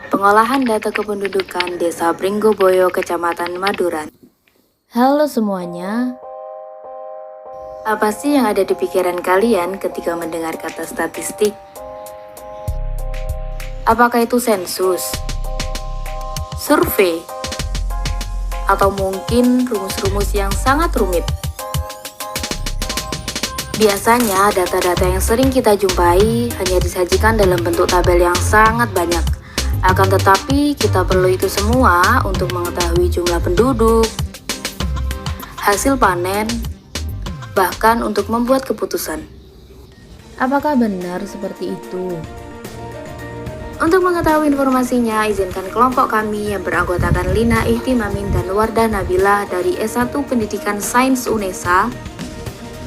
Pengolahan data kependudukan Desa Pringgoboyo, Kecamatan Maduran. Halo semuanya. Apa sih yang ada di pikiran kalian ketika mendengar kata statistik? Apakah itu sensus, survei, atau mungkin rumus-rumus yang sangat rumit? Biasanya data-data yang sering kita jumpai hanya disajikan dalam bentuk tabel yang sangat banyak. Akan tetapi, kita perlu itu semua untuk mengetahui jumlah penduduk, hasil panen, bahkan untuk membuat keputusan. Apakah benar seperti itu? Untuk mengetahui informasinya, izinkan kelompok kami yang beranggotakan Lina Ihtimamin dan Wardah Nabila dari S1 Pendidikan Sains UNESA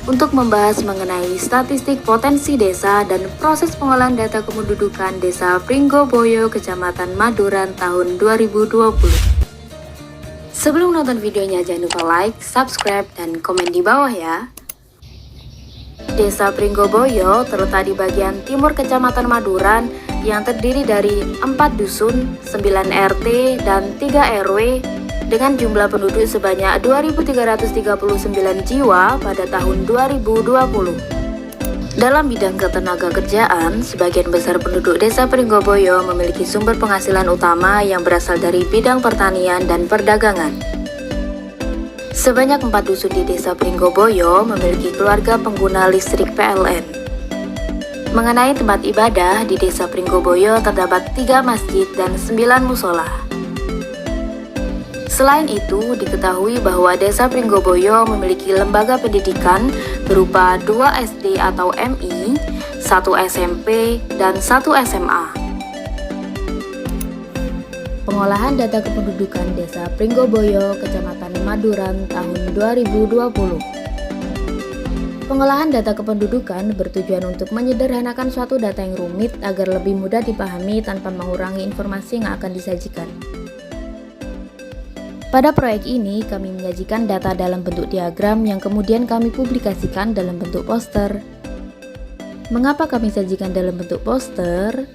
untuk membahas mengenai statistik potensi desa dan proses pengolahan data kependudukan Desa Pringgoboyo, Kecamatan Maduran tahun 2020. Sebelum nonton videonya, jangan lupa like, subscribe, dan komen di bawah ya. Desa Pringgoboyo terletak di bagian timur Kecamatan Maduran yang terdiri dari 4 dusun, 9 RT, dan 3 RW dengan jumlah penduduk sebanyak 2.339 jiwa pada tahun 2020. Dalam bidang ketenaga kerjaan, sebagian besar penduduk Desa Pringgoboyo memiliki sumber penghasilan utama yang berasal dari bidang pertanian dan perdagangan. Sebanyak 4 dusun di Desa Pringgoboyo memiliki keluarga pengguna listrik PLN. Mengenai tempat ibadah, di Desa Pringgoboyo terdapat 3 masjid dan 9 musola. Selain itu, diketahui bahwa Desa Pringgoboyo memiliki lembaga pendidikan berupa 2 SD atau MI, 1 SMP, dan 1 SMA. Pengolahan data kependudukan Desa Pringgoboyo, Kecamatan Maduran tahun 2020. Pengolahan data kependudukan bertujuan untuk menyederhanakan suatu data yang rumit agar lebih mudah dipahami tanpa mengurangi informasi yang akan disajikan. Pada proyek ini, kami menyajikan data dalam bentuk diagram yang kemudian kami publikasikan dalam bentuk poster. Mengapa kami sajikan dalam bentuk poster?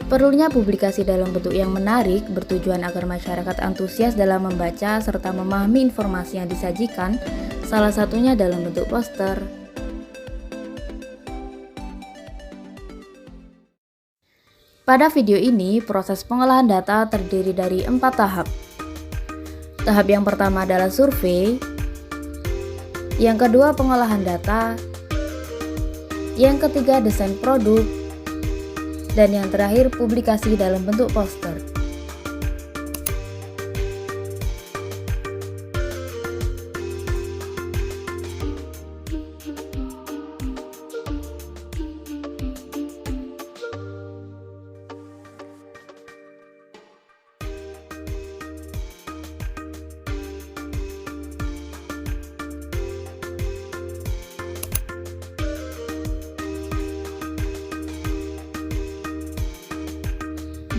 Perlunya publikasi dalam bentuk yang menarik bertujuan agar masyarakat antusias dalam membaca serta memahami informasi yang disajikan, salah satunya dalam bentuk poster. Pada video ini, proses pengolahan data terdiri dari 4 tahap. Tahap yang pertama adalah survei, yang kedua pengolahan data, yang ketiga desain produk, dan yang terakhir publikasi dalam bentuk poster.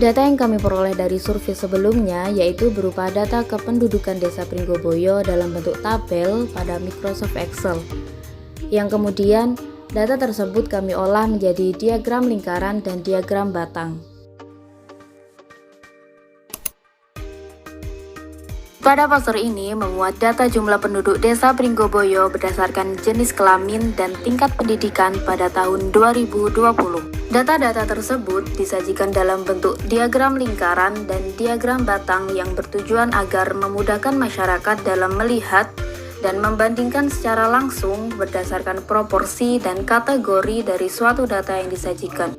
Data yang kami peroleh dari survei sebelumnya yaitu berupa data kependudukan Desa Pringgoboyo dalam bentuk tabel pada Microsoft Excel. Yang kemudian, data tersebut kami olah menjadi diagram lingkaran dan diagram batang. Pada poster ini memuat data jumlah penduduk Desa Pringgoboyo berdasarkan jenis kelamin dan tingkat pendidikan pada tahun 2020. Data-data tersebut disajikan dalam bentuk diagram lingkaran dan diagram batang yang bertujuan agar memudahkan masyarakat dalam melihat dan membandingkan secara langsung berdasarkan proporsi dan kategori dari suatu data yang disajikan.